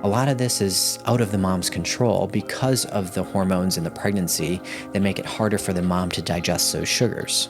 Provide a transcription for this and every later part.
A lot of this is out of the mom's control because of the hormones in the pregnancy that make it harder for the mom to digest those sugars.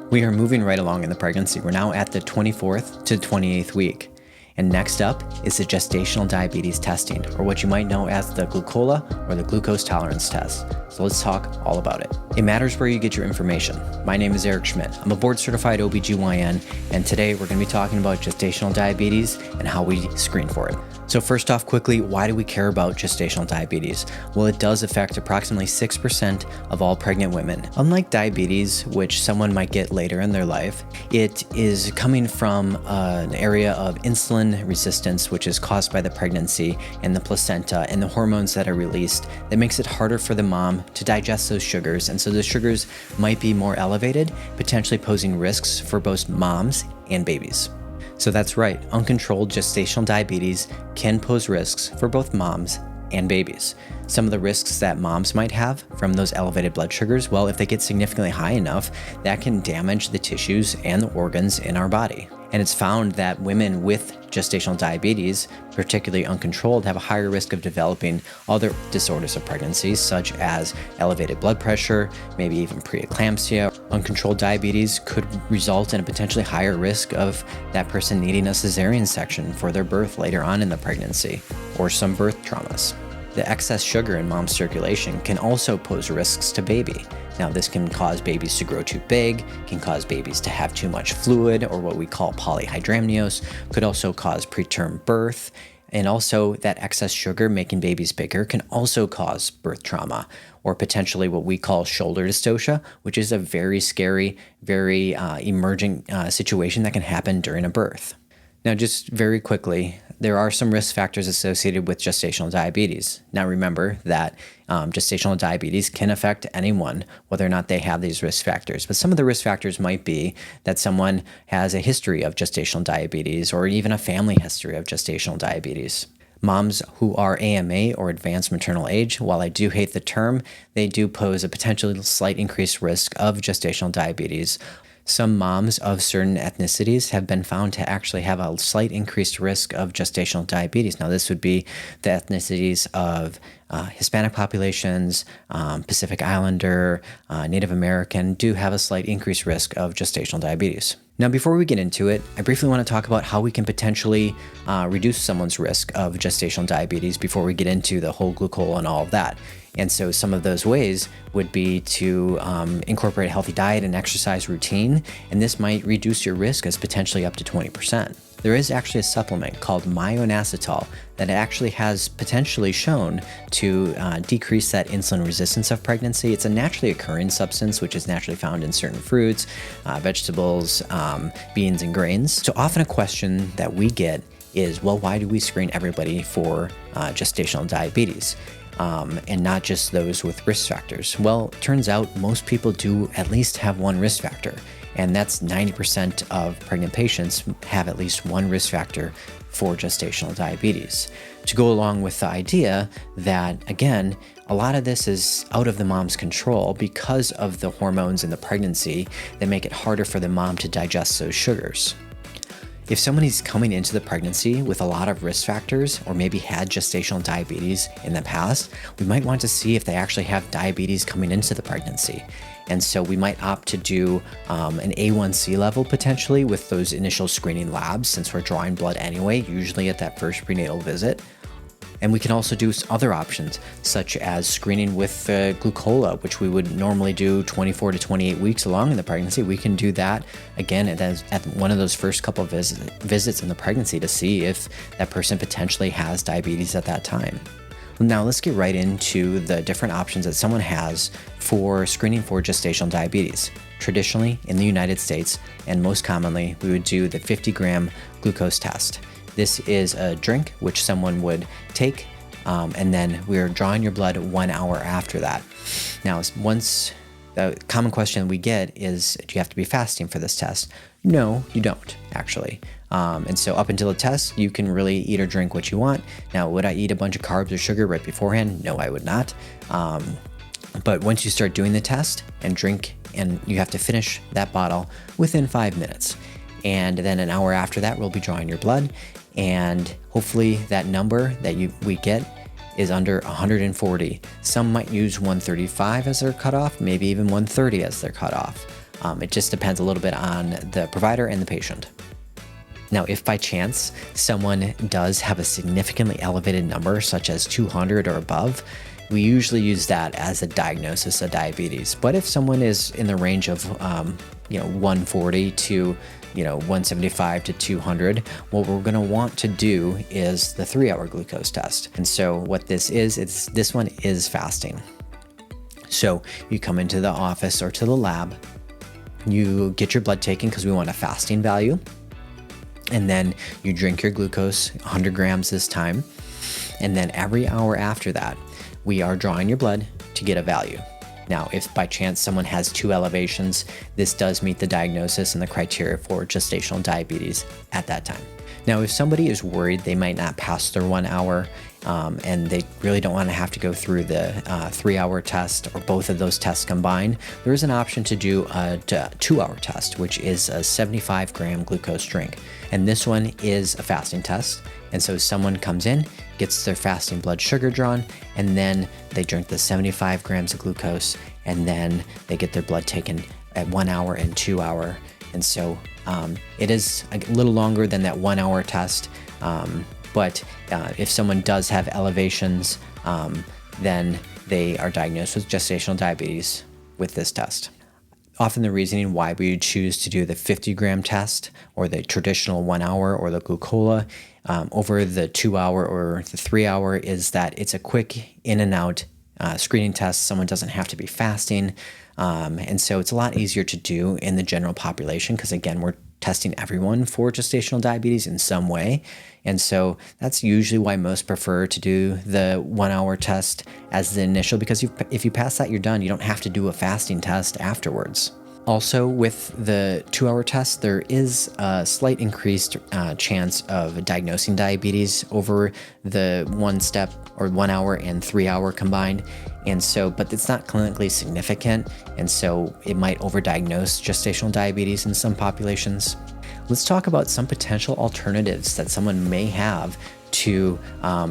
We are moving right along in the pregnancy. We're now at the 24th to 28th week. And next up is the gestational diabetes testing, or what you might know as the Glucola or the glucose tolerance test. So let's talk all about it. It matters where you get your information. My name is Eric Schmidt. I'm a board-certified OBGYN, and today we're going to be talking about gestational diabetes and how we screen for it. So first off, quickly, why do we care about gestational diabetes? Well, it does affect approximately 6% of all pregnant women. Unlike diabetes, which someone might get later in their life, it is coming from an area of insulin resistance, which is caused by the pregnancy and the placenta and the hormones that are released that makes it harder for the mom to digest those sugars. And so the sugars might be more elevated, potentially posing risks for both moms and babies. So that's right, uncontrolled gestational diabetes can pose risks for both moms and babies. Some of the risks that moms might have from those elevated blood sugars, well, if they get significantly high enough, that can damage the tissues and the organs in our body. And it's found that women with gestational diabetes, particularly uncontrolled, have a higher risk of developing other disorders of pregnancy, such as elevated blood pressure, maybe even preeclampsia. Uncontrolled diabetes could result in a potentially higher risk of that person needing a cesarean section for their birth later on in the pregnancy, or some birth traumas. The excess sugar in mom's circulation can also pose risks to baby. Now, this can cause babies to grow too big, can cause babies to have too much fluid, or what we call polyhydramnios, could also cause preterm birth, and also that excess sugar making babies bigger can also cause birth trauma, or potentially what we call shoulder dystocia, which is a very scary, very emerging situation that can happen during a birth. Now, just very quickly, there are some risk factors associated with gestational diabetes. Now, remember that gestational diabetes can affect anyone, whether or not they have these risk factors. But some of the risk factors might be that someone has a history of gestational diabetes or even a family history of gestational diabetes. Moms who are AMA or advanced maternal age, while I do hate the term, they do pose a potentially slight increased risk of gestational diabetes. Some moms of certain ethnicities have been found to actually have a slight increased risk of gestational diabetes. Now, this would be the ethnicities of Hispanic populations, Pacific Islander, Native American do have a slight increased risk of gestational diabetes. Now, before we get into it, I briefly want to talk about how we can potentially reduce someone's risk of gestational diabetes before we get into the whole Glucola and all of that. And so some of those ways would be to incorporate a healthy diet and exercise routine, and this might reduce your risk as potentially up to 20%. There is actually a supplement called myoinositol that actually has potentially shown to decrease that insulin resistance of pregnancy. It's a naturally occurring substance, which is naturally found in certain fruits, vegetables, beans, and grains. So often a question that we get is, well, why do we screen everybody for gestational diabetes? And not just those with risk factors? Well, it turns out most people do at least have one risk factor, and that's 90% of pregnant patients have at least one risk factor for gestational diabetes. To go along with the idea that, again, a lot of this is out of the mom's control because of the hormones in the pregnancy that make it harder for the mom to digest those sugars. If someone is coming into the pregnancy with a lot of risk factors or maybe had gestational diabetes in the past, we might want to see if they actually have diabetes coming into the pregnancy. And so we might opt to do an A1C level potentially with those initial screening labs, since we're drawing blood anyway, usually at that first prenatal visit. And we can also do other options, such as screening with Glucola, which we would normally do 24 to 28 weeks along in the pregnancy. We can do that again at one of those first couple of visits in the pregnancy to see if that person potentially has diabetes at that time. Now let's get right into the different options that someone has for screening for gestational diabetes. Traditionally, in the United States, and most commonly, we would do the 50-gram glucose test. This is a drink which someone would take, and then we're drawing your blood 1 hour after that. Now, the common question we get is, do you have to be fasting for this test? No, you don't, actually. And so up until the test, you can really eat or drink what you want. Now, would I eat a bunch of carbs or sugar right beforehand? No, I would not. But once you start doing the test and drink, and you have to finish that bottle within 5 minutes. And then an hour after that, we'll be drawing your blood. and hopefully that number that we get is under 140. Some might use 135 as their cutoff, maybe even 130 as their cutoff. It just depends a little bit on the provider and the patient. Now, if by chance someone does have a significantly elevated number, such as 200 or above, we usually use that as a diagnosis of diabetes. But if someone is in the range of 140 to 175 to 200, what we're going to want to do is the 3-hour glucose test. And so what this is, this one is fasting. So you come into the office or to the lab, you get your blood taken because we want a fasting value, and then you drink your glucose, 100 grams this time, and then every hour after that, we are drawing your blood to get a value. Now, if by chance someone has 2 elevations, this does meet the diagnosis and the criteria for gestational diabetes at that time. Now, if somebody is worried they might not pass their 1 hour and they really don't want to have to go through the 3-hour test or both of those tests combined, there is an option to do a 2-hour test, which is a 75-gram glucose drink. And this one is a fasting test. And so someone comes in, gets their fasting blood sugar drawn, and then they drink the 75 grams of glucose, and then they get their blood taken at 1 hour and 2 hour. And so it is a little longer than that 1 hour test. But if someone does have elevations, then they are diagnosed with gestational diabetes with this test. Often the reasoning why we choose to do the 50-gram test or the traditional 1 hour or the Glucola over the 2 hour or the 3 hour is that it's a quick in and out screening test. Someone doesn't have to be fasting. And so it's a lot easier to do in the general population because, again, we're testing everyone for gestational diabetes in some way. And so that's usually why most prefer to do the 1 hour test as the initial, because if you pass that, you're done. You don't have to do a fasting test afterwards. Also, with the 2 hour test, there is a slight increased chance of diagnosing diabetes over the 1 step or 1 hour and 3 hour combined. And so, but it's not clinically significant. And so it might overdiagnose gestational diabetes in some populations. Let's talk about some potential alternatives that someone may have to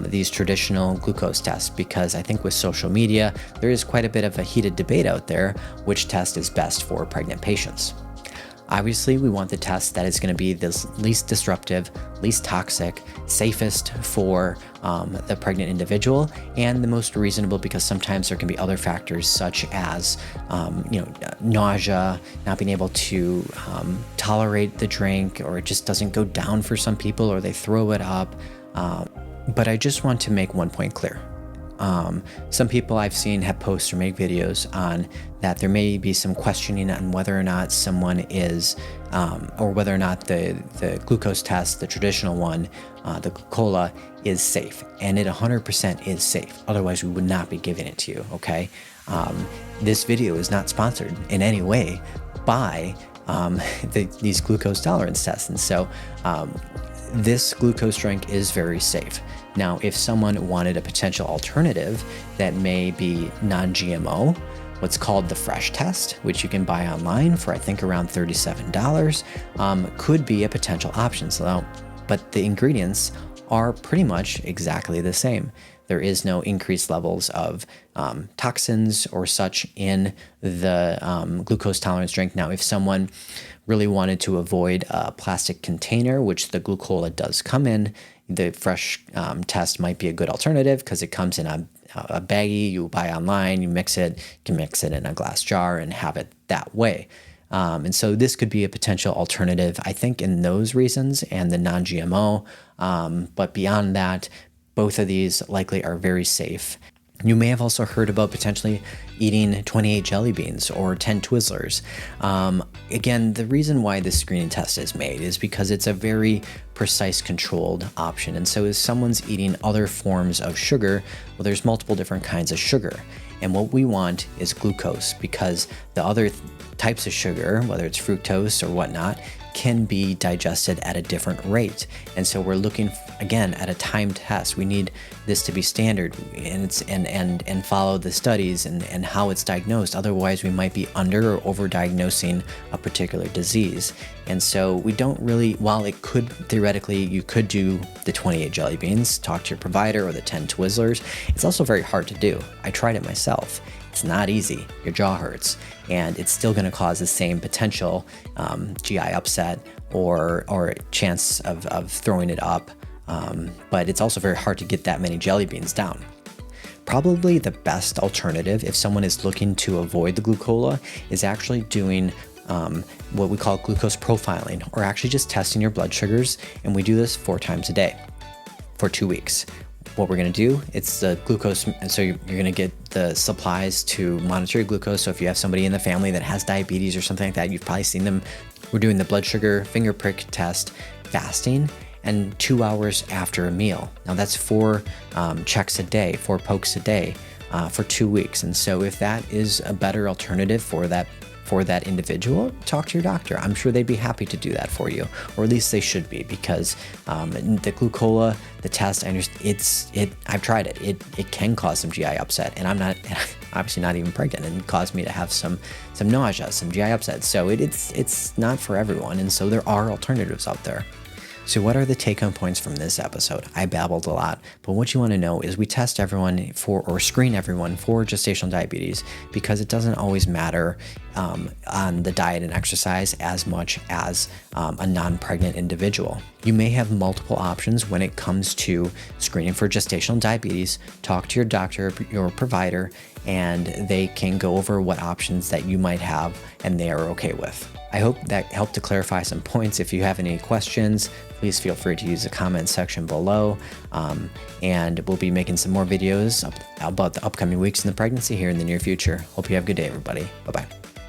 these traditional glucose tests, because I think with social media, there is quite a bit of a heated debate out there which test is best for pregnant patients. Obviously, we want the test that is going to be the least disruptive, least toxic, safest for the pregnant individual, and the most reasonable, because sometimes there can be other factors such as nausea, not being able to tolerate the drink, or it just doesn't go down for some people, or they throw it up. But I just want to make one point clear. Some people I've seen have posts or make videos on that there may be some questioning on whether or not someone is, or whether or not the glucose test, the traditional one, the Glucola, is safe. And it 100% is safe. Otherwise, we would not be giving it to you, okay? This video is not sponsored in any way by these glucose tolerance tests. And so this glucose drink is very safe. Now, if someone wanted a potential alternative that may be non-GMO, what's called the fresh test, which you can buy online for I think around $37, could be a potential option. So, but the ingredients are pretty much exactly the same. There is no increased levels of toxins or such in the glucose tolerance drink. Now, if someone really wanted to avoid a plastic container, which the Glucola does come in, the fresh test might be a good alternative because it comes in a baggie you buy online, you can mix it in a glass jar and have it that way. And so this could be a potential alternative, I think, in those reasons and the non-GMO. But beyond that, both of these likely are very safe. You may have also heard about potentially eating 28 jelly beans or 10 Twizzlers. Again, the reason why this screening test is made is because it's a very precise controlled option. And so if someone's eating other forms of sugar, well, there's multiple different kinds of sugar. And what we want is glucose, because the other types of sugar, whether it's fructose or whatnot, can be digested at a different rate. And so we're looking again at a time test. We need this to be standard and follow the studies and how it's diagnosed. Otherwise, we might be under or over diagnosing a particular disease. And so we don't really, while it could theoretically, you could do the 28 jelly beans, talk to your provider, or the 10 Twizzlers, it's also very hard to do. I tried it myself. It's not easy. Your jaw hurts, and it's still going to cause the same potential GI upset or chance of throwing it up. But it's also very hard to get that many jelly beans down. Probably the best alternative if someone is looking to avoid the Glucola is actually doing what we call glucose profiling, or actually just testing your blood sugars. And we do this 4 times a day for 2 weeks. What we're going to do, it's the glucose, and so you're going to get the supplies to monitor your glucose. So if you have somebody in the family that has diabetes or something like that, you've probably seen them. We're doing the blood sugar finger prick test fasting and 2 hours after a meal. Now that's 4 checks a day, 4 pokes a day for 2 weeks. And so if that is a better alternative for that individual, talk to your doctor. I'm sure they'd be happy to do that for you, or at least they should be, because the Glucola, the test, I've tried it. It can cause some GI upset, and I'm not obviously not even pregnant, and it caused me to have some nausea, some GI upset. So it's not for everyone, and so there are alternatives out there. So what are the take-home points from this episode? I babbled a lot, but what you want to know is we test everyone for, or screen everyone for, gestational diabetes, because it doesn't always matter on the diet and exercise as much as a non-pregnant individual. You may have multiple options when it comes to screening for gestational diabetes. Talk to your doctor, your provider, and they can go over what options that you might have and they are okay with. I hope that helped to clarify some points. If you have any questions, please feel free to use the comment section below. And we'll be making some more videos about the upcoming weeks in the pregnancy here in the near future. Hope you have a good day, everybody. Bye-bye.